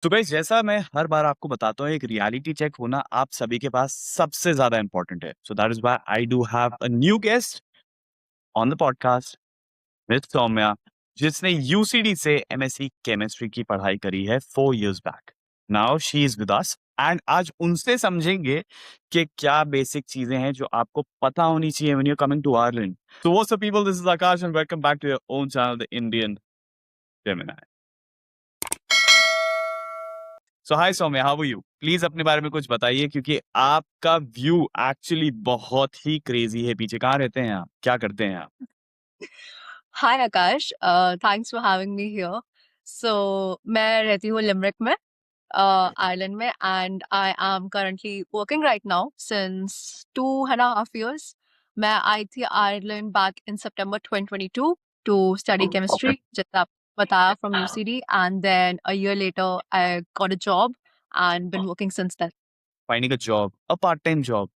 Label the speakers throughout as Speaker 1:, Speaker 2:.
Speaker 1: तो गाइस जैसा मैं हर बार आपको बताता हूँ एक रियलिटी चेक होना आप सभी के पास सबसे ज्यादा इंपॉर्टेंट है। So that is why I do have a new guest on the podcast with Saumya, जिसने यूसीडी से एमएससी केमिस्ट्री की पढ़ाई करी है 4 years back. Now she is with us and आज उनसे समझेंगे कि क्या बेसिक चीजें हैं जो आपको पता होनी चाहिए when you coming to Ireland. So what's up people, this is Akash and welcome back to your own channel the Indian Gemini. So hi Saumya, how are you? Please अपने बारे में कुछ बताइए क्योंकि आपका व्यू एक्चुअली बहुत ही क्रेजी है। पीछे कहाँ रहते हैं आप, क्या करते हैं आप?
Speaker 2: Hi Aakash, thanks for having me here. So मैं रहती हूँ लिमरिक में, आयरलैंड में, and I am currently working right now since 2.5 years। मैं आई थी आयरलैंड बैक इन सितंबर 2022 टू स्टडी
Speaker 1: ओके,
Speaker 2: केमिस्ट्री, जैसा आप बताया, from UCD, and then a year later I got a job and been working since then.
Speaker 1: Finding a job, a part time job,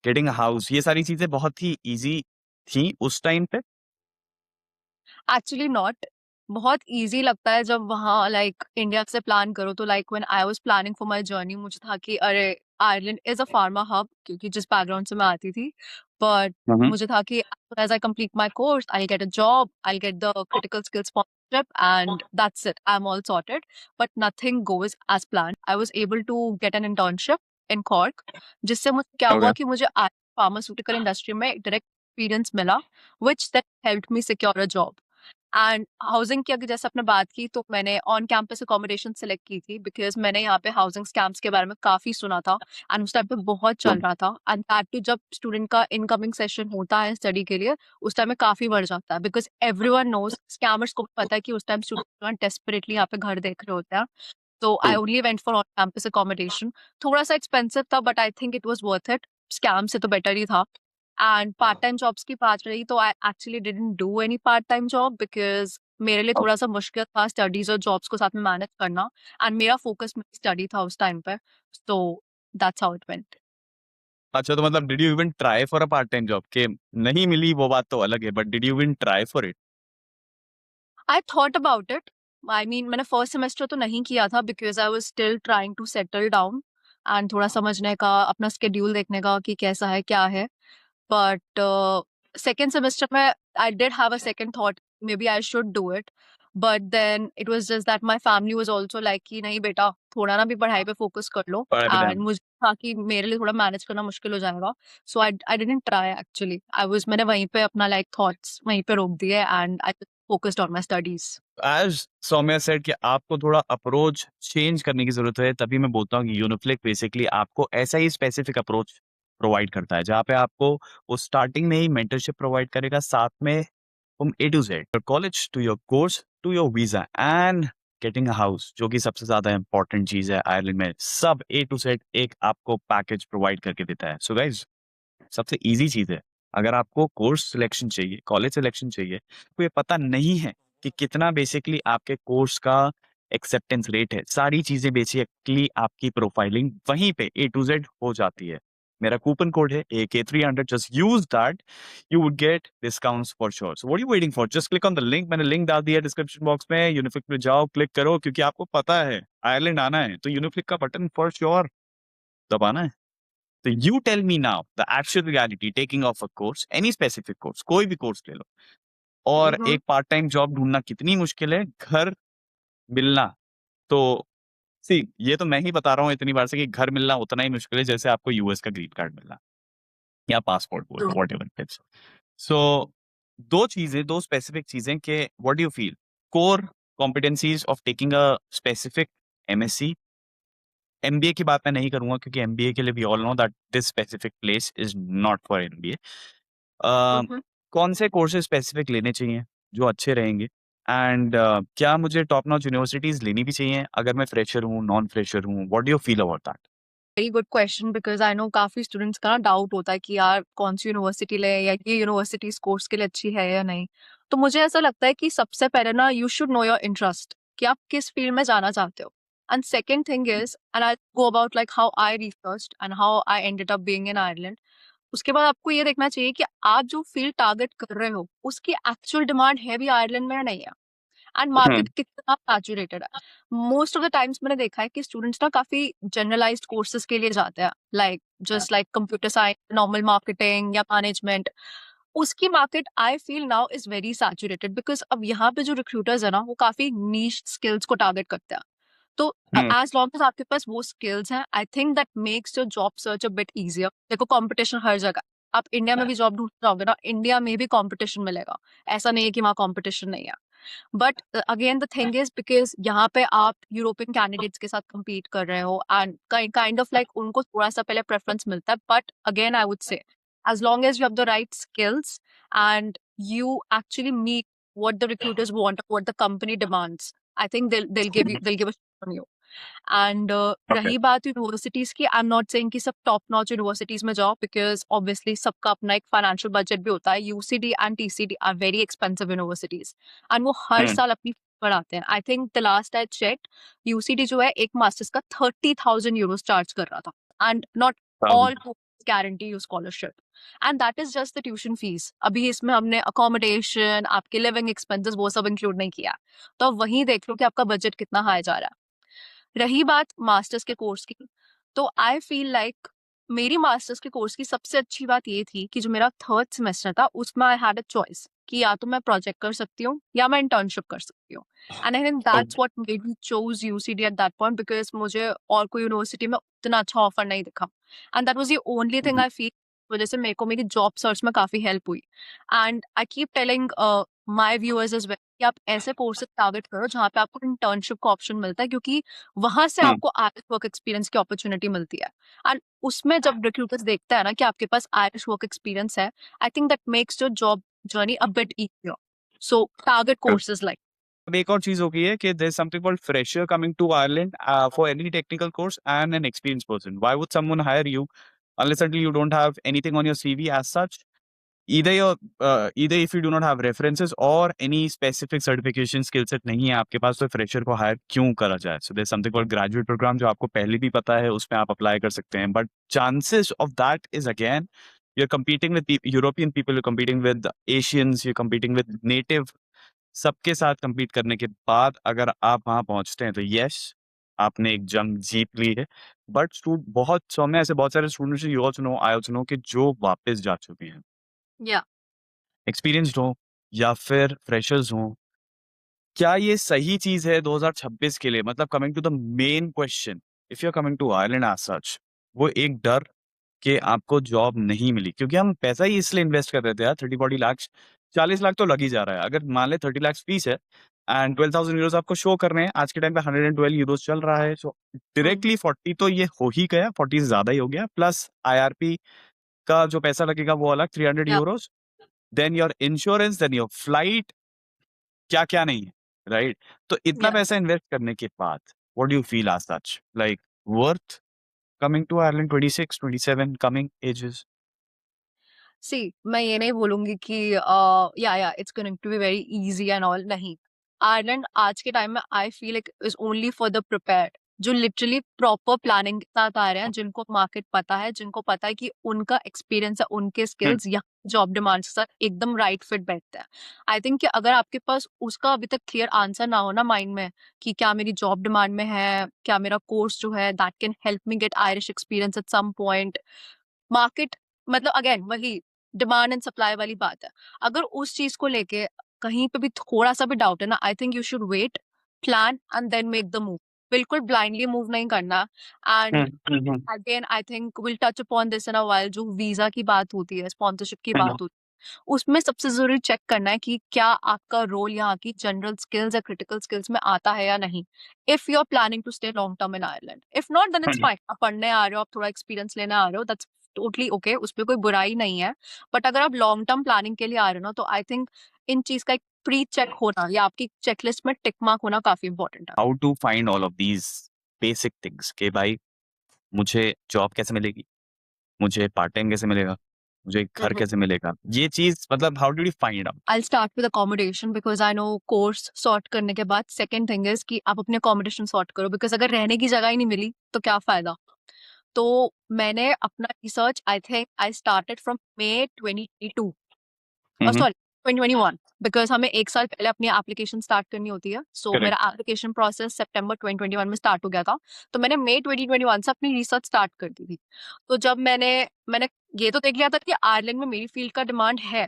Speaker 1: getting a house, ये सारी चीजें बहुत ही easy थी उस time पे।
Speaker 2: Actually not. बहुत इजी लगता है जब वहाँ लाइक इंडिया से प्लान करो, तो like when I was planning for my journey, मुझे था कि अरे, Ireland is a pharma hub, क्योंकि जिस बैकग्राउंड से मैं आती थी। But
Speaker 1: hmm.
Speaker 2: मुझे था कि as I complete my course I get a job, I get the critical skill sponsorship, and that's it, I am all sorted. But nothing goes as plan. I was able to get an internship in Cork, जिससे मुझे क्या हुआ
Speaker 1: okay,
Speaker 2: कि मुझे pharmaceutical industry में direct experience मिला, which that helped me secure a job। And housing की अगर जैसे आपने बात की, तो मैंने ऑन कैंपस अकोमोडेशन सेलेक्ट की थी, बिकॉज मैंने यहाँ पे हाउसिंग स्कैम्स के बारे में काफी सुना था, एंड उस टाइम पे बहुत चल रहा था। एंड दैट टू जब स्टूडेंट का इनकमिंग सेशन होता है स्टडी के लिए, उस टाइम में काफी बढ़ जाता है, बिकॉज एवरीवन नोज, स्कैमर्स को भी पता है कि उस टाइम स्टूडेंट डेस्परेटली यहाँ पे घर देख रहे होते हैं। तो I only went for on campus accommodation. थोड़ा सा एक्सपेंसिव था, but I think it was worth it. Scam से तो बेटर ही था। एंड पार्ट टाइम जॉब्स की बात रही, तो I actually didn't do any part time job, because मेरे लिए थोड़ा सा मुश्किल था स्टडीज और जॉब्स को साथ में मैनेज करना, एंड मेरा फोकस मेरी स्टडी था उस टाइम पे। So that's how it went.
Speaker 1: अच्छा, तो मतलब did you even try for a part time job? के नहीं मिली वो बात तो अलग है, but did you even try for it?
Speaker 2: I thought about it. I mean, मैंने फर्स्ट सेमेस्टर तो नहीं किया था, because I was still trying to settle down, and थोड़ा समझने का, अपना स्केड्यूल देखने का कि कैसा है क्या है। बट second semester में I did have a second thought, maybe I should do it, but then it was just that my family was also like कि नहीं बेटा, थोड़ा ना भी पढ़ाई पे फोकस कर लो,
Speaker 1: पढ़ाई पे
Speaker 2: एंड
Speaker 1: ध्यान।
Speaker 2: मुझे था कि मेरे लिए थोड़ा मैनेज करना मुश्किल हो जाएगा। सो आई डिडंट ट्राई एक्चुअली। मैंने वहीं पे अपना लाइक थॉट्स वहीं पे रोक दिए, and I focused on my studies.
Speaker 1: As Saumya said कि आपको थोड़ा अप्रोच चेंज करने की जरूरत है, तभी मैं बोलता हूँ कि यूनिफ्लिक बेसिकली आपको ऐसा ही स्पेसिफिक अप्रोच प्रोवाइड करता है जहाँ पे आपको वो स्टार्टिंग में ही मेंटरशिप प्रोवाइड करेगा, साथ में from A to Z, your college to your course to your visa and getting a house, जो कि सबसे ज्यादा इंपॉर्टेंट चीज है आयरलैंड में। सब ए टू जेड एक आपको पैकेज प्रोवाइड करके देता है। सो गाइज, सबसे इजी चीज है, अगर आपको कोर्स सिलेक्शन चाहिए, कॉलेज सिलेक्शन चाहिए, तो ये पता नहीं है कि कितना बेसिकली आपके कोर्स का एक्सेप्टेंस रेट है, सारी चीजें बेसिकली आपकी प्रोफाइलिंग वहीं पे ए टू जेड हो जाती है। मेरा कूपन कोड है AK300, just use that, you would get discounts for sure. So what are you waiting for? Just click on the link, मैंने लिंक डाल दिया डिस्क्रिप्शन बॉक्स में। यूनिफ्लिक में जाओ, क्लिक करो, क्योंकि आपको पता है आयरलैंड आना है तो यूनिफ्लिक का बटन फॉर श्योर दबाना है। तो you tell me now the actual reality taking of a course, any specific course, कोई भी कोर्स ले लो, और एक पार्ट टाइम जॉब ढूंढना कितनी मुश्किल है, घर मिलना तो सी, ये तो मैं ही बता रहा हूँ इतनी बार से कि घर मिलना उतना ही मुश्किल है जैसे आपको यूएस का ग्रीन कार्ड मिलना या पासपोर्ट, बोलो whatever it is. So दो चीजें, दो स्पेसिफिक चीजें के what do you feel core competencies of taking a specific MSc. MBA की बात मैं नहीं करूंगा क्योंकि एमबीए के लिए we all know that this specific place is not for MBA. कौन से कोर्सेज स्पेसिफिक लेने चाहिए जो अच्छे रहेंगे, एंड क्या मुझे टॉप नॉच यूनिवर्सिटीज लेनी भी चाहिए अगर मैं फ्रेशर हूँ, नॉन फ्रेशर हूँ? What do you feel about that?
Speaker 2: Very good question, because I know काफी स्टूडेंट्स का ना डाउट होता है कि यार कौन सी यूनिवर्सिटी ले, या ये यूनिवर्सिटी इस कोर्स के लिए अच्छी है या नहीं। तो मुझे ऐसा लगता है कि सबसे पहले ना, you should know your interest, कि आप किस फील्ड में जाना चाहते हो। And second thing is, and I go about like how I research and how I ended up being in Ireland. उसके बाद आपको ये देखना चाहिए कि आप जो फील्ड टारगेट कर रहे हो, उसकी एक्चुअल डिमांड है भी आयरलैंड में या नहीं है। एंड मार्केट कितना सैचुरेटेड है। मोस्ट ऑफ द टाइम्स मैंने देखा है कि स्टूडेंट्स ना काफी जनरलाइज्ड कोर्सेज के लिए जाते हैं, like just like computer science, normal marketing या मैनेजमेंट। उसकी market I feel now is very saturated, because अब यहाँ पे जो रिक्रूटर्स है ना वो काफी नीश स्किल्स को टारगेट करते हैं। तो एज लॉन्ग एज आपके पास वो स्किल्स हैं, I think that makes your job search a bit easier. देखो कंपटीशन हर जगह, आप इंडिया में भी जॉब ढूंढ जाओगे ना, इंडिया में भी कंपटीशन मिलेगा। ऐसा नहीं है कि वहाँ कंपटीशन नहीं है। But again the thing is, because यहाँ पे आप यूरोपियन कैंडिडेट्स के साथ compete कर रहे हो, एंड काइंड ऑफ लाइक उनको थोड़ा सा पहले प्रेफरेंस मिलता है। But again I would say, as long as you have the right skills and you actually meet what the recruiters want, what the company demands, I think they'll give a shot on you. And
Speaker 1: Okay.
Speaker 2: रही बात universities की, आई am not saying कि सब top notch universities में जाओ, because obviously सबका अपना एक फाइनेंशियल बजट भी होता है। UCD and TCD are very expensive universities, and वो हर साल अपनी बढ़ाते हैं। I think the last I check, UCD जो है एक मास्टर्स का 30,000 यूरोज चार्ज कर रहा था, and not all guarantee you scholarship, and that is just the tuition fees. अभी इसमें हमने अकोमोडेशन, आपके लिविंग एक्सपेंसेस वो सब इंक्लूड नहीं किया। तो अब वहीं देख लो कि आपका बजट कितना हाई जा रहा है। रही बात मास्टर्स के कोर्स की, तो आई फील लाइक मेरी मास्टर्स के कोर्स की सबसे अच्छी बात ये थी कि जो मेरा थर्ड सेमेस्टर था उसमें आई हैड अ चॉइस कि या तो मैं प्रोजेक्ट कर सकती हूँ या मैं इंटर्नशिप कर सकती हूँ। And I think that's what made me choose UCD at that point, because मुझे और कोई यूनिवर्सिटी में उतना अच्छा ऑफर नहीं दिखा, and that was the only thing I feel वजह से मेरे को मेरी जॉब सर्च में काफी हेल्प हुई। And I keep telling my viewers as well कि आप ऐसे कोर्सेज टारगेट करो जहाँ पे आपको इंटर्नशिप का ऑप्शन मिलता है, क्योंकि वहां से आपको आयरिश वर्क एक्सपीरियंस की अपॉर्चुनिटी मिलती है। एंड उसमें जब रिक्रूटर्स देखता है ना कि आपके पास आयरिश वर्क एक्सपीरियंस है, I think that makes your job journey a bit easier. So target courses like.
Speaker 1: अब एक और चीज हो गई है कि there is something called fresher coming to Ireland for any technical course and an experience person. Why would someone hire you unless until you don't have anything on your CV as such? Either if you do not have references or any specific certification skill set नहीं है आपके पास, तो fresher को higher क्यों करा जाए? So there's something called graduate program जो आपको पहले भी पता है, उसमें आप अप्लाई कर सकते हैं. But chances of that is again you're competing with European people, you're competing with Asians, you're competing with native. सबके साथ compete करने के बाद अगर आप वहां पहुंचते हैं तो यस आपने एक जंग जीत ली है. बट बहुत सौम्य ऐसे बहुत सारे students you also know, I also know कि जो वापस जा चुके हैं,
Speaker 2: या
Speaker 1: एक्सपीरियंस्ड हो या फिर फ्रेशर्स हो. क्या ये सही चीज है 2026 के लिए? मतलब coming to the main question, if you are coming to Ireland as such, वो एक डर कि आपको जॉब नहीं मिली, क्योंकि हम पैसा ही इसलिए इन्वेस्ट कर रहे थे यार. 30-40 लाख, 40 लाख तो लग ही जा रहा है. अगर मान ले 30 लाख फीस है एंड 12,000 यूरोज आपको शो करने हैं, आज के टाइम पे 112 यूरोज चल रहा है. सो डायरेक्टली 40 तो ये हो ही गया, 40 से ज्यादा ही हो गया. प्लस IRP का जो पैसा लगेगा वो अलग 300
Speaker 2: या
Speaker 1: euros, then your insurance, then your flight, क्या क्या नहीं है, राइट? तो इतना
Speaker 2: या
Speaker 1: पैसा इन्वेस्ट करने के बाद what do you feel as such, like worth coming to Ireland 26, 27 coming ages?
Speaker 2: See, मैं ये नहीं बोलूंगी कि या it's going to be very easy and all, नहीं। आयरलैंड आज के टाइम में I feel like is only for the prepared, जो लिटरली प्रॉपर प्लानिंग के साथ आ रहे हैं, जिनको मार्केट पता है, जिनको पता है कि उनका एक्सपीरियंस है, उनके स्किल्स यहाँ जॉब डिमांड्स के साथ एकदम राइट फिट बैठते हैं। आई थिंक कि अगर आपके पास उसका अभी तक क्लियर आंसर ना हो ना माइंड में कि क्या मेरी जॉब डिमांड में है, क्या मेरा कोर्स जो है that can help me get Irish experience at some point, market, मतलब अगेन वही डिमांड एंड सप्लाई वाली बात है। अगर उस चीज को लेके कहीं पे भी थोड़ा सा भी डाउट है ना, I think you should wait, plan and then make the move. बिल्कुल ब्लाइंडली मूव नहीं करना। And again I think will touch upon this in a while, जो वीजा की बात होती है, स्पॉन्सरशिप की बात होती है, उसमें सबसे जरूरी चेक करना है कि क्या आपका रोल यहाँ की जनरल स्किल्स या क्रिटिकल स्किल्स में आता है या नहीं, if you are planning to stay long term in Ireland. If not then it's fine, आप पढ़ने आ रहे हो, आप थोड़ा एक्सपीरियंस लेने आ रहे हो, दैट्स टोटली ओके, उसमें कोई बुराई नहीं है। बट अगर आप लॉन्ग टर्म प्लानिंग के लिए आ रहे हो ना, तो आई थिंक इन चीज का एक प्री चेक होना या आपकी चेकलिस्ट में टिक मार्क होना काफी इंपॉर्टेंट है।
Speaker 1: How to find all of these basic things कि भाई मुझे जॉब कैसे मिलेगी, मुझे पार्ट टाइम कैसे मिलेगा, मुझे घर कैसे मिलेगा, ये चीज मतलब how did you find out?
Speaker 2: I'll start with accommodation because I know course sort करने के बाद second thing is कि आप अपने accommodation sort करो, because अगर रहने की जगह ही नहीं मिली तो क्या फायदा। तो मैंने अपना research, I think I started from May 2022, और सॉरी 2021 बिकॉज हमें 1 साल पहले अपनी एप्लीकेशन स्टार्ट करनी होती है। So
Speaker 1: correct.
Speaker 2: मेरा एप्लीकेशन प्रोसेस सितंबर 2021 में स्टार्ट हो गया था। तो मैंने मई 2021 से अपनी रिसर्च स्टार्ट कर दी थी। तो जब मैंने मैंने ये तो देख लिया था कि आयरलैंड में मेरी फील्ड का डिमांड है,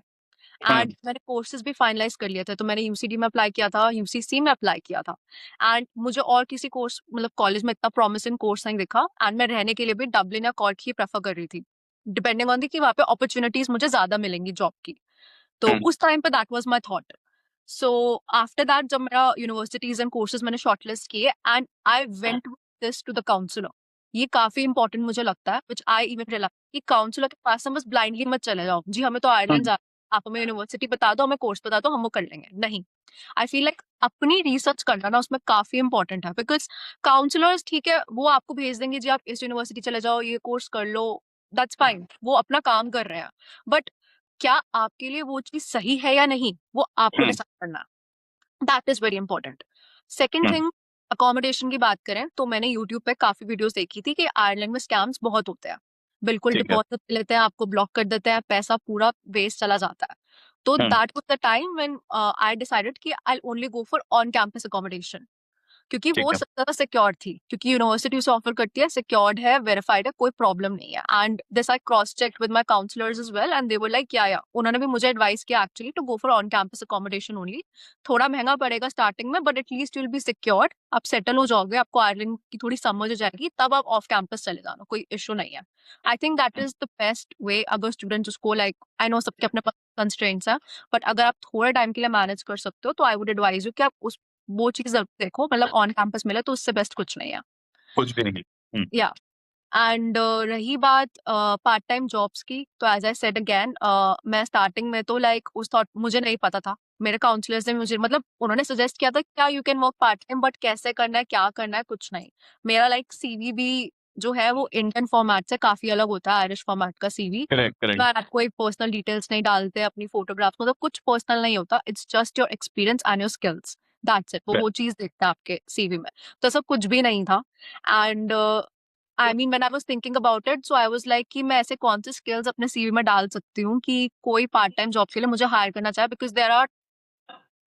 Speaker 1: हाँ।
Speaker 2: एंड मैंने कोर्सेज भी फाइनलाइज कर लिए थे। तो मैंने यूसीडी में अप्लाई किया था, यूसीसी में अप्लाई किया था, एंड मुझे और किसी कोर्स मतलब कॉलेज में इतना प्रॉमिसिंग कोर्स नहीं दिखा, एंड मैं रहने के लिए भी डबलिन या कॉर्क ही प्रेफर कर रही थी, डिपेंडिंग ऑन दी कि वहाँ पे अपॉर्चुनिटीज मुझे ज्यादा मिलेंगी जॉब की। तो
Speaker 1: हाँ।
Speaker 2: उस टाइम पे that was my thought. So after that जब मेरा यूनिवर्सिटीज एंड कोर्सेज मैंने शॉर्टलिस्ट किए, and I went this to the counsellor. ये काफी इंपॉर्टेंट मुझे लगता है, व्हिच आई इवन रियलाइज कि काउंसलर के पास हम बस ब्लाइंडली मत चले जाओ, जी हमें तो
Speaker 1: हाँ।
Speaker 2: आयरलैंड जा, आप हमें यूनिवर्सिटी बता दो, हमें कोर्स बता दो, हम वो कर लेंगे। नहीं, आई फील लाइक अपनी रिसर्च करना ना उसमें काफी इंपॉर्टेंट है। बिकॉज काउंसलर्स ठीक है, वो आपको भेज देंगे जी आप इस यूनिवर्सिटी चले जाओ, ये कोर्स कर लो, दैट्स फाइन, वो अपना काम कर रहे हैं। बट क्या आपके लिए वो चीज सही है या नहीं, वो आपको
Speaker 1: हाँ।
Speaker 2: डिसाइड करना है। That is very important. Second
Speaker 1: हाँ।
Speaker 2: थिंग, अकोमोडेशन की बात करें तो मैंने यूट्यूब पे काफी वीडियोस देखी थी कि आयरलैंड में स्कैम्स बहुत होते हैं। बिल्कुल
Speaker 1: ठीक है।
Speaker 2: डिपॉजिट लेते हैं, आपको ब्लॉक कर देते हैं, पैसा पूरा वेस्ट चला जाता है। तो
Speaker 1: हाँ।
Speaker 2: That was the time when I decided कि I only go for on campus accommodation, क्योंकि
Speaker 1: ठीक
Speaker 2: वो
Speaker 1: है।
Speaker 2: सबसे ज्यादा सिक्योर थी, क्योंकि यूनिवर्सिटी उसे ऑफर करती है, सिक्योर्ड है, वेरीफाइड है, कोई प्रॉब्लम नहीं है। And this I cross checked with my counsellors as well, and they were like या उन्होंने भी मुझे एडवाइस किया actually to go for on campus accommodation only. थोड़ा महंगा पड़ेगा स्टार्टिंग में, but at least you will be secured, आप सेटल हो जाओगे, आपको आयरलैंड की थोड़ी समझ हो जाएगी, तब आप ऑफ कैंपस चले जाना, कोई इशू नहीं है। I think that is the best way अगर स्टूडेंट उसको लाइक, आई नो सबके अपने कंस्ट्रेंट्स हैं, बट अगर आप थोड़े टाइम के लिए मैनेज कर सकते हो तो आई वुड एडवाइज यू कि आप उस वो चीज जरूर देखो, मतलब ऑन कैंपस मिले तो उससे बेस्ट कुछ नहीं है।
Speaker 1: कुछ भी नहीं।
Speaker 2: या एंड रही बात पार्ट टाइम जॉब्स की, तो एज आई सेड अगेन, मैं स्टार्टिंग में तो लाइक उस थॉट, मुझे नहीं पता था। मेरे काउंसलर्स ने मुझे मतलब उन्होंने सजेस्ट किया था क्या you can work part time, but कैसे करना है, क्या करना है, कुछ नहीं। मेरा लाइक सीवी भी जो है वो इंडियन फॉर्मेट से काफी अलग होता है, आयरिश फॉर्मेट का सीवी।
Speaker 1: करेक्ट। करेक्ट।
Speaker 2: मैं कोई पर्सनल डिटेल्स नहीं डालते, अपनी फोटोग्राफ्स, मतलब कुछ पर्सनल नहीं होता, it's just your experience and your skills, that's it. वो चीज देखता है आपके सीवी में। तो सब कुछ भी नहीं था। And I mean when I was thinking about it, so I was like कि मैं ऐसे कौन से स्किल्स अपने सीवी में डाल सकती हूँ कि कोई पार्ट टाइम जॉब के लिए मुझे हायर करना चाहे, because there are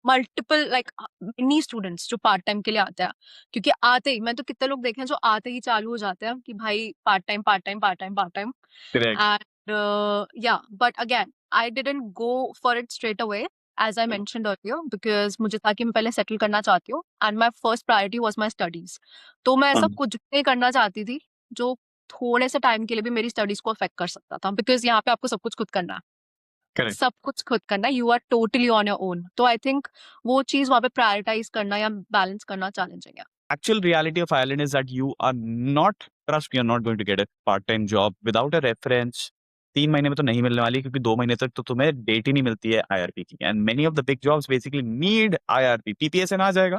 Speaker 2: multiple like many students जो पार्ट टाइम के लिए आते हैं। क्योंकि आते ही, मैं तो कितने लोग देखे हैं जो आते ही चालू हो जाते हैं कि भाई part time part time part time part time.
Speaker 1: Correct.
Speaker 2: And या but again I didn't go for it straight away, as I mentioned earlier, because मुझे था कि मैं पहले सेटल करना चाहती हूँ, and my first priority was my studies. तो मैं ऐसा कुछ भी नहीं करना चाहती थी जो थोड़े से टाइम के लिए भी मेरी स्टडीज को अफेक्ट कर सकता था, बिकॉज यहाँ पे आपको सब कुछ खुद करना है।
Speaker 1: करेक्ट।
Speaker 2: सब कुछ खुद करना, you are totally on your own. तो आई थिंक वो चीज वहां पे प्रायोरिटाइज करना या बैलेंस करना चैलेंजिंग है।
Speaker 1: Actual reality of Ireland is that you are not, trust me, you're not going to get a part-time job without a reference. 3 महीने में तो नहीं मिलने वाली, क्योंकि 2 महीने तक तो तुम्हें डेट ही नहीं मिलती है IRP की। And many of the big jobs basically need IRP। PPSN आ जाएगा,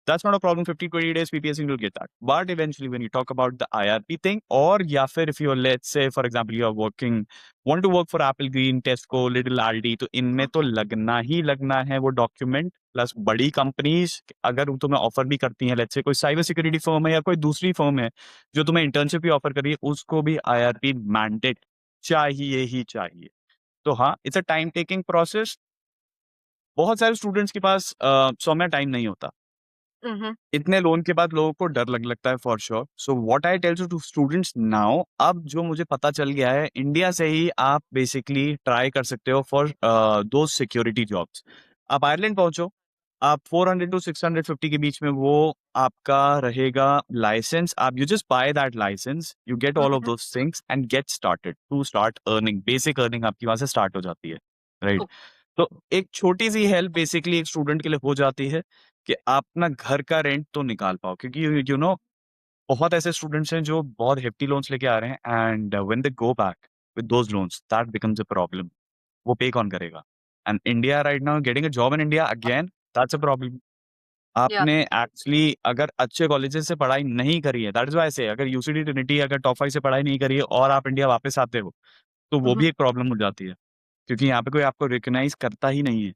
Speaker 1: that's not a problem. 15-20 days PPSC will get that. But eventually when you talk about the IRP thing, or या फिर if you're, let's say for example you are working, want to work for Apple Green, Tesco, Little Aldi, तो इनमें तो लगना ही लगना है वो document. Plus बड़ी कंपनीज अगर तुम्हें ऑफर भी करती हैं, लेट्स से कोई साइबर सिक्योरिटी फर्म है या कोई दूसरी फर्म है जो तुम्हें इंटर्नशिप भी ऑफर कर रही है, उसको भी IRP मैंडेट चाहिए ही चाहिए। तो हाँ, it's a time taking process. बहुत सारे स्टूडेंट्स के पास सौम्य टाइम नहीं होता।
Speaker 2: हम्म।
Speaker 1: इतने लोन के बाद लोगों को डर लगता है for sure. So what I tell to students now, अब जो मुझे पता चल गया है, इंडिया से ही आप बेसिकली ट्राई कर सकते हो फॉर दो सिक्योरिटी जॉब्स। आप आयरलैंड पहुंचो, आप 400 टू 650 के बीच में वो आपका रहेगा लाइसेंस। आप you just buy that licence, you get all of
Speaker 2: hmm.
Speaker 1: Those things and get started to start earning. Basic earning आपकी वहां से स्टार्ट हो जाती है, राइट? तो एक छोटी सी हेल्प बेसिकली एक स्टूडेंट के लिए हो जाती है कि आप अपना घर का रेंट तो निकाल पाओ, क्योंकि यू नो बहुत ऐसे स्टूडेंट्स हैं जो बहुत हेफ्टी लोन्स लेके आ रहे हैं, and when they go back with those loans that becomes a problem. वो पे कौन करेगा? And India right now, getting a job in India again, that's a problem.
Speaker 2: या
Speaker 1: आपने एक्चुअली अगर अच्छे कॉलेजेस से पढ़ाई नहीं करी है, दैट इज व्हाई से अगर यूसीडी ट्रिनिटी अगर टॉप 5 से पढ़ाई नहीं करी है और आप इंडिया वापस आते हो, तो वो भी एक प्रॉब्लम हो जाती है, क्योंकि यहाँ पे कोई आपको रिकॉग्नाइज करता ही नहीं है।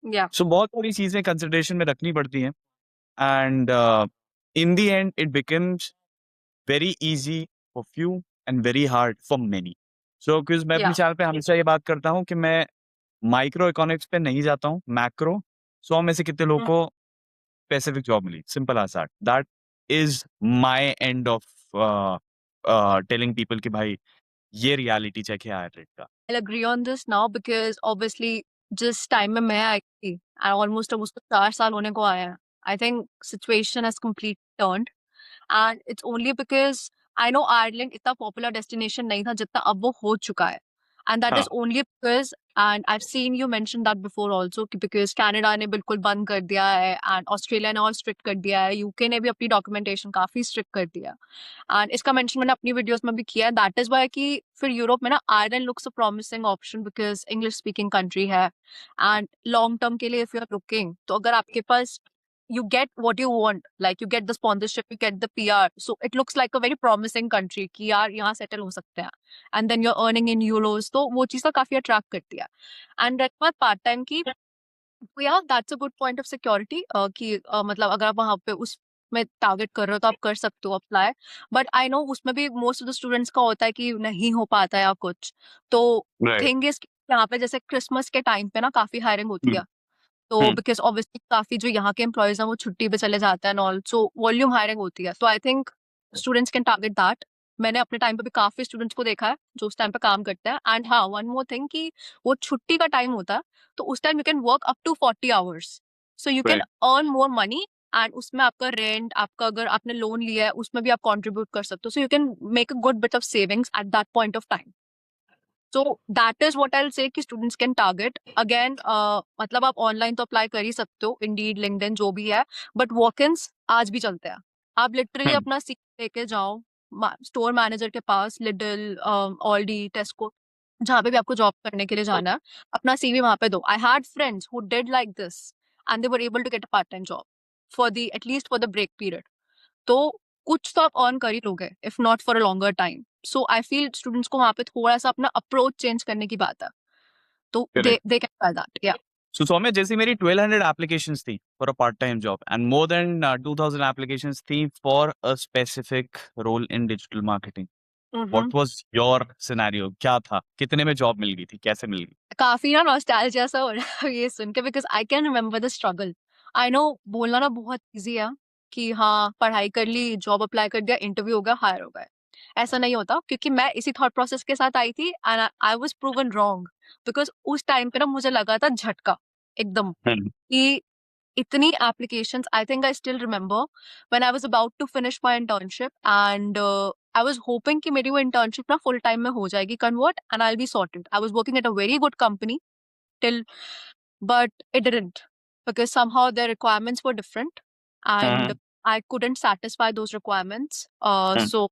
Speaker 2: या
Speaker 1: सो बहुत सारी चीजें कंसिडरेशन में रखनी पड़ती हैं, and in the end it becomes very easy for few and very hard for many. So क्योंकि मैं अपनी
Speaker 2: या
Speaker 1: चैनल पे हमेशा ये बात करता हूँ कि मैं माइक्रो इकोनॉमिक्स पे नहीं जाता हूँ, मैक्रो 100 में से कितने लोगों को स्पेसिफिक जॉब मिली, simple as that. That is my end of telling people कि भाई ये रियलिटी चेक है आयरलैंड का।
Speaker 2: I'll agree on this now because obviously जिस टाइम में मैं आई थी ऑलमोस्ट अब उसको 4 साल होने को आया है, I think situation has complete turned and it's only because I know Ireland इतना पॉपुलर डेस्टिनेशन नहीं था जितना अब वो हो चुका है एंड दैट
Speaker 1: हाँ
Speaker 2: is only because and I seen you mention that before also कि बिकॉज कनाडा ने बिल्कुल बंद कर दिया है एंड ऑस्ट्रेलिया ने और स्ट्रिक्ट कर दिया है, यूके ने भी अपनी डॉक्यूमेंटेशन काफी स्ट्रिक्ट कर दिया एंड इसका मेंशन मैंने अपनी वीडियोस में भी किया है। दैट इज वाई कि फिर यूरोप में ना Ireland looks a promising option because English speaking country है एंड लॉन्ग टर्म के लिए इफ यू आर लुकिंग तो अगर आपके पास you get what you want, like you get the sponsorship, you get the PR, so it looks like a very promising country कि यार यहाँ settle हो सकते हैं and then you're earning in euros, तो वो चीज़ का काफी attract करती है। and रही बात पार्ट टाइम की, तो यार that's a good point of security कि मतलब अगर आप वहाँ पे उस में टारगेट कर रहे हो तो आप कर सकते हो अप्लाई, बट आई नो उसमें भी मोस्ट ऑफ द स्टूडेंट्स का होता है कि नहीं हो पाता या कुछ, तो
Speaker 1: राइट।
Speaker 2: थिंग इज यहाँ पे जैसे क्रिसमस के टाइम पे ना काफी हायरिंग होती है, तो
Speaker 1: हम्म।
Speaker 2: बिकॉज ऑब्वियसली काफी जो यहाँ के एम्प्लॉयज हैं वो छुट्टी पे चले जाते हैं and all, so volume hiring होती है, तो I think students can target that. मैंने अपने टाइम पे भी काफी स्टूडेंट्स को देखा है जो उस टाइम पे काम करते हैं एंड हाँ वन मोर थिंग कि वो छुट्टी का टाइम होता है तो उस time you can work up to 40 hours, so you can
Speaker 1: right.
Speaker 2: Earn more money and उसमें आपका रेंट, आपका अगर आपने लोन लिया है उसमें भी आप कंट्रीब्यूट कर सकते हो, सो you can make a good bit of savings at that point of time. So that is what I will say कि स्टूडेंट्स कैन टारगेट अगेन, मतलब आप ऑनलाइन तो अप्लाई कर ही सकते हो, इंडीड लिंक्डइन जो भी है, बट वॉक-इन्स आज भी चलते हैं। आप लिटरली
Speaker 1: हम्म।
Speaker 2: अपना सीवी लेके जाओ स्टोर मैनेजर के पास, लिडल, ऑल्डी, टेस्को, जहाँ पे भी आपको जॉब करने के लिए जाना है, अपना सीवी वहां पे दो। I had friends who did like this and they were able to get a part time job for the at least for the break period, तो कुछ तो आप अर्न कर ही लोगे if not for a longer time. So I feel students को वहां पे थोड़ा सा अपना अप्रोच चेंज करने की बात है, तो
Speaker 1: correct.
Speaker 2: They can try that या।
Speaker 1: सो सौम्या, जैसे मेरी 1200 एप्लीकेशंस थी for a part time job and more than 2000 applications थी for a specific role in digital marketing,
Speaker 2: hmm.
Speaker 1: What was your scenario? क्या था, कितने में जॉब मिल गई थी, कैसे मिल गई?
Speaker 2: काफी ना नॉस्टैल्जिया सा हो रहा है ये सुन के because I can remember the struggle. I know बोलना ना बहुत इजी है कि हाँ पढ़ाई कर ली, जॉब अप्लाई कर दिया, इंटरव्यू हो गया, हायर हो गए। ऐसा नहीं होता क्योंकि मैं इसी थॉट प्रोसेस के साथ आई थी and I was proven wrong because उस टाइम पे ना मुझे लगा था झटका एकदम
Speaker 1: हम्म।
Speaker 2: कि इतनी applications. I think I still remember when I was about to finish my internship and I was hoping कि मेरी वो internship ना full time में हो जाएगी convert and I'll be sorted. I was working at a very good company till, but it didn't because somehow their requirements were different and
Speaker 1: hmm.
Speaker 2: I couldn't satisfy those requirements.
Speaker 1: Hmm.
Speaker 2: So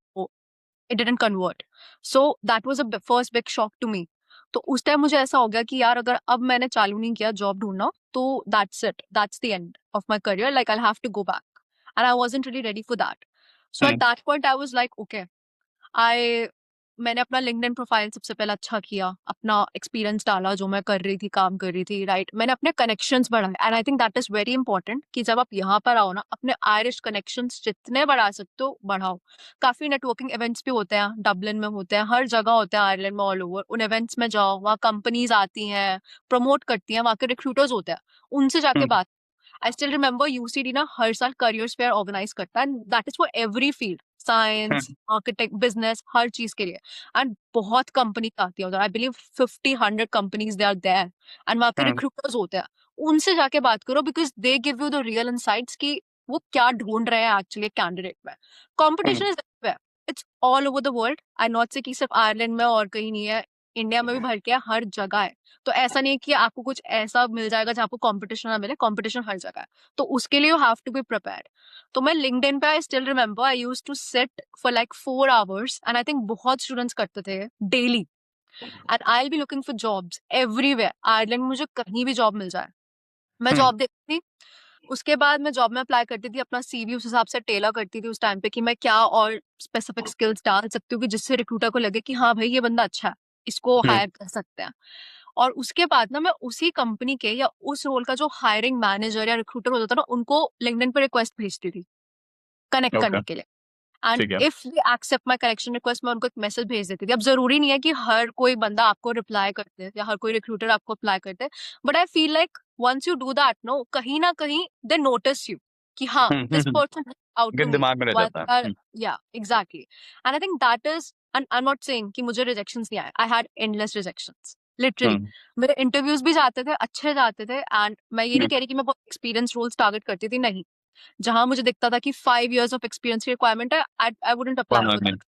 Speaker 2: it didn't convert. So that was a first big shock to me. तो उस time मुझे ऐसा हो गया कि यार अगर अब मैंने चालू नहीं किया जॉब ढूंढना तो that's it, that's the end of my career, like I have to go back and I wasn't really ready for that. So at
Speaker 1: hmm.
Speaker 2: That point I was like okay, I मैंने अपना LinkedIn profile सबसे पहले अच्छा किया, अपना experience डाला जो मैं कर रही थी, काम कर रही थी, राइट। मैंने अपने कनेक्शंस बढ़ाए and I think that is very important कि जब आप यहाँ पर आओ ना अपने आयरिश कनेक्शंस जितने बढ़ा सकते हो बढ़ाओ। काफी नेटवर्किंग इवेंट्स भी होते हैं, डबलिन में होते हैं, हर जगह होते हैं आयरलैंड में, ऑल ओवर। उन इवेंट्स में जाओ, वहाँ कंपनीज आती हैं, प्रमोट करती हैं, वहाँ के रिक्रूटर्स होते हैं, उनसे जाके
Speaker 1: हम्म।
Speaker 2: बात। आई स्टिल रिमेम्बर यूसीडी ना हर साल करियर्स फेयर ऑर्गेनाइज करता है and that is for every field, science,
Speaker 1: hmm.
Speaker 2: Architect, business, हर चीज के लिए। एंड बहुत कंपनी आती है उधर, I believe 50-100 companies they are there and वहाँ के
Speaker 1: हम्म।
Speaker 2: रिक्रूटर्स होते हैं। उनसे जाके बात करो because they give you the real insights कि वो क्या ढूंढ रहे हैं एक्चुअली कैंडिडेट में।
Speaker 1: Hmm.
Speaker 2: Competition is it's all over the world, I not say कि सिर्फ आयरलैंड में और कहीं नहीं है, इंडिया में भी भर के है, हर जगह है। तो ऐसा नहीं है कि आपको कुछ ऐसा मिल जाएगा जहाँ आपको कंपटीशन ना मिले, कंपटीशन हर जगह है, तो उसके लिए you have to be prepared. तो मैं लिंक्डइन पे, I still remember I used to sit for like 4 hours and I think बहुत स्टूडेंट्स करते थे daily and I will be looking for jobs everywhere Ireland में, मुझे कहीं भी जॉब मिल जाए मैं
Speaker 1: हम्म।
Speaker 2: जॉब देखती थी। उसके बाद मैं जॉब में अप्लाई करती थी, अपना सीवी उस हिसाब से टेलर करती थी उस टाइम पे कि मैं क्या और स्पेसिफिक स्किल्स डाल सकती हूँ कि जिससे रिक्रूटर को लगे कि हाँ भाई ये बंदा अच्छा है, इसको
Speaker 1: हम्म।
Speaker 2: हायर कर सकते हैं। और उसके बाद ना मैं उसी कंपनी के या उस रोल का जो हायरिंग मैनेजर या रिक्रूटर होता था ना उनको लिंक्डइन पे रिक्वेस्ट भेजती थी कनेक्ट
Speaker 1: ओके।
Speaker 2: करने के लिए एंड
Speaker 1: ठीक है।
Speaker 2: If they accept my correction request, मैं उनको एक मैसेज भेज देती थी। अब जरूरी नहीं है कि हर कोई बंदा आपको रिप्लाई करते या हर कोई रिक्रूटर आपको अप्लाई करते, but I feel like once you do that, no, कहीं ना कहीं दे नोटिस यू कि हाँ, दिस पर्सन आउट टू
Speaker 1: अगर
Speaker 2: मी।
Speaker 1: दिमाग में रह जाता है।
Speaker 2: या exactly, and I think that is, and I am not saying कि मुझे रिजेक्शंस नहीं आए, I had endless rejections literally.
Speaker 1: Hmm,
Speaker 2: मेरे इंटरव्यूज भी जाते थे, अच्छे जाते थे, एंड मैं ये नहीं
Speaker 1: हम्म,
Speaker 2: कह रही कि मैं बहुत एक्सपीरियंस रोल्स टारगेट करती थी, नहीं। जहां मुझे दिखता था कि 5 years ऑफ एक्सपीरियंस की रिक्वायरमेंट है, आई वुडंट अप्लाई
Speaker 1: पढ़ना
Speaker 2: फॉर
Speaker 1: नहीं।
Speaker 2: दैट।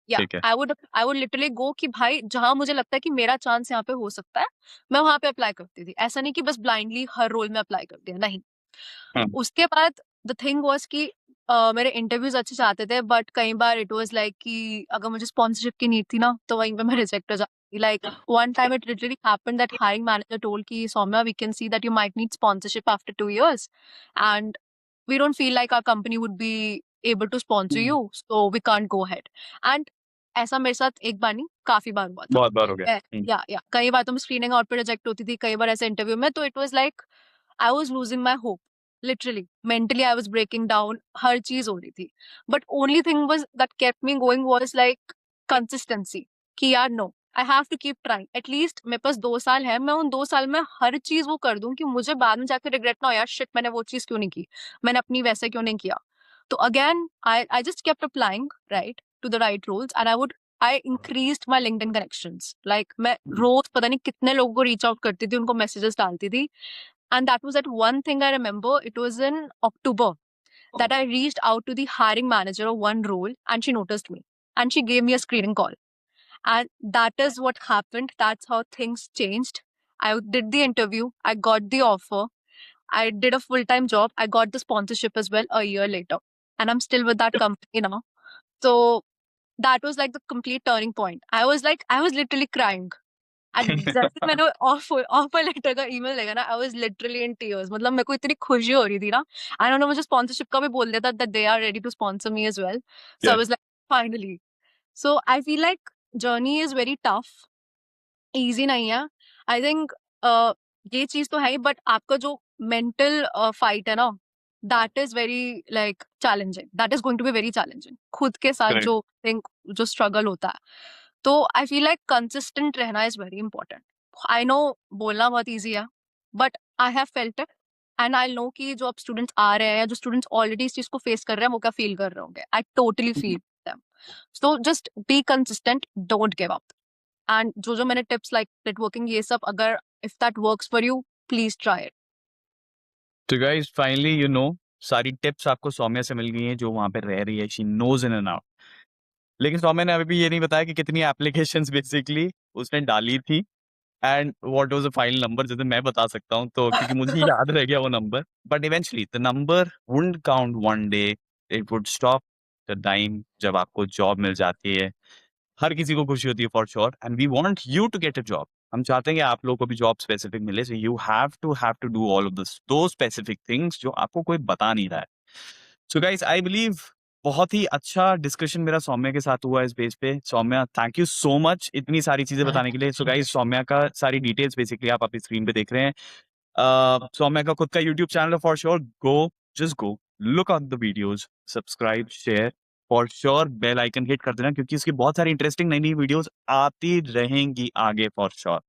Speaker 2: या
Speaker 1: ठीक है।
Speaker 2: आई वुड लिटरली गो कि भाई जहां मुझे लगता है कि मेरा चांस यहाँ पे हो सकता है, मैं वहां पे अप्लाई करती थी। ऐसा नहीं कि बस ब्लाइंडली हर रोल में अप्लाई कर दिया, नहीं।
Speaker 1: हम्म,
Speaker 2: उसके बाद द थिंग वाज कि मेरे इंटरव्यूज अच्छे जाते थे, बट कई बार इट वाज लाइक कि अगर मुझे स्पॉन्सरशिप की नीड थी ना, तो वहीं पे मैं रिजेक्ट हो जाती। Like one time it literally happened that hiring manager told कि Soumya, we can see that you might need sponsorship after 2 years, and we don't feel like our company would be able to sponsor you, so we can't go ahead. And ऐसा मेरे साथ एक बार नहीं, काफी बार हुआ था।
Speaker 1: बहुत बार हो गया।
Speaker 2: या कई बार तो मैं स्क्रीनिंग आउट पे रिजेक्ट होती थी, कई बार ऐसे इंटरव्यू में, तो it was like I was losing my hope, literally mentally I was breaking down, हर चीज हो रही थी। But only thing was that kept me going was like consistency, कि यार no, I have to keep trying. At least मेरे पास 2 साल है, मैं उन 2 साल में हर चीज वो कर दूं कि मुझे बाद में जाकर रिग्रेट ना हो, यार शिट, मैंने वो चीज क्यों नहीं की, मैंने अपनी वैसे क्यों नहीं किया। तो again I just kept applying right to the right roles, and I increased my LinkedIn connections. Like मैं रोज पता नहीं कितने लोगों को रीच आउट करती थी, उनको मैसेजेस डालती थी। And that was that one thing I remember, it was in October that I reached out to the hiring manager of one role, and she noticed me and she gave me a screening call. And that is what happened. That's how things changed. I did the interview, I got the offer, I did a full time job, I got the sponsorship as well a year later. And I'm still with that company now. So that was like the complete turning point. I was literally crying. And जैसे मैंने offer letter का email देखा ना, I was literally in tears. मतलब मेरे को इतनी खुशी हो रही थी ना, आई डोंट नो, मुझे स्पॉन्सरशिप का भी बोल दिया था that they are ready to sponsor me as well. So I
Speaker 1: Yeah.
Speaker 2: Was like finally. So I feel like journey is very tough, easy नहीं है। आई थिंक ये चीज तो है ही, बट आपका जो मेंटल फाइट है ना, that is very like challenging, that is going to be very challenging खुद के साथ,
Speaker 1: Correct.
Speaker 2: जो थिंक जो स्ट्रगल होता है। तो आई फील लाइक कंसिस्टेंट रहना is very important. I know बोलना बहुत ईजी है, but I have felt it, and I know कि जो अब स्टूडेंट्स आ रहे हैं या जो स्टूडेंट्स ऑलरेडी इस चीज को फेस कर रहे हैं, वो क्या फील कर रहे होंगे। I totally feel them. So just be consistent, don't give up. And जो मैंने टिप्स लाइक नेटवर्किंग ये सब, अगर if that works for you, please try it.
Speaker 1: तो गाइस फाइनली सारी टिप्स आपको सौम्या से मिल गई हैं, जो वहां पे रह रही है। She knows in and out. लेकिन सौम्या ने अभी भी ये नहीं बताया कि कितनी एप्लीकेशंस बेसिकली उसने डाली थी and what was the final number. जैसे मैं बता सकता हूँ तो, क्योंकि मुझे याद रह गया वो number. But eventually the number wouldn't count one day, it would stop the time जब आपको जॉब मिल जाती है। हर किसी को खुशी होती है for sure, and we want you to get a job. हम चाहते हैं कि आप लोगों को भी जॉब स्पेसिफिक मिले। So you have to do all of this, दो स्पेसिफिक थिंग्स जो आपको कोई बता नहीं रहा है। सो गाइस आई बिलीव बहुत ही अच्छा डिस्कशन मेरा सौम्या के साथ हुआ इस पेज पे। Soumya, thank you so much इतनी सारी चीजें बताने के लिए। सो गाइस सौम्या का सारी डिटेल्स बेसिकली आप अपनी स्क्रीन पे देख रहे हैं। सौम्या का खुद का यूट्यूब चैनल है for sure. Just go look on the videos, subscribe, share, for sure bell icon hit कर देना, क्योंकि उसकी बहुत सारी इंटरेस्टिंग नई नई वीडियोस आती रहेंगी आगे फॉर श्योर।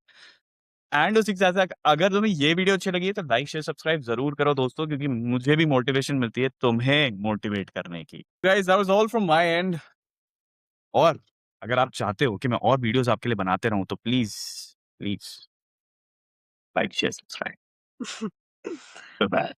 Speaker 1: एंड उसी के साथ साथ अगर तुम्हें ये वीडियो अच्छी लगी है तो लाइक शेयर सब्सक्राइब जरूर करो दोस्तों, क्योंकि मुझे भी मोटिवेशन मिलती है तुम्हें मोटिवेट करने की। Guys that was all from my and. और अगर आप चाहते हो कि मैं और वीडियोस आपके लिए बनाते रहूं तो please please like share subscribe. Bye.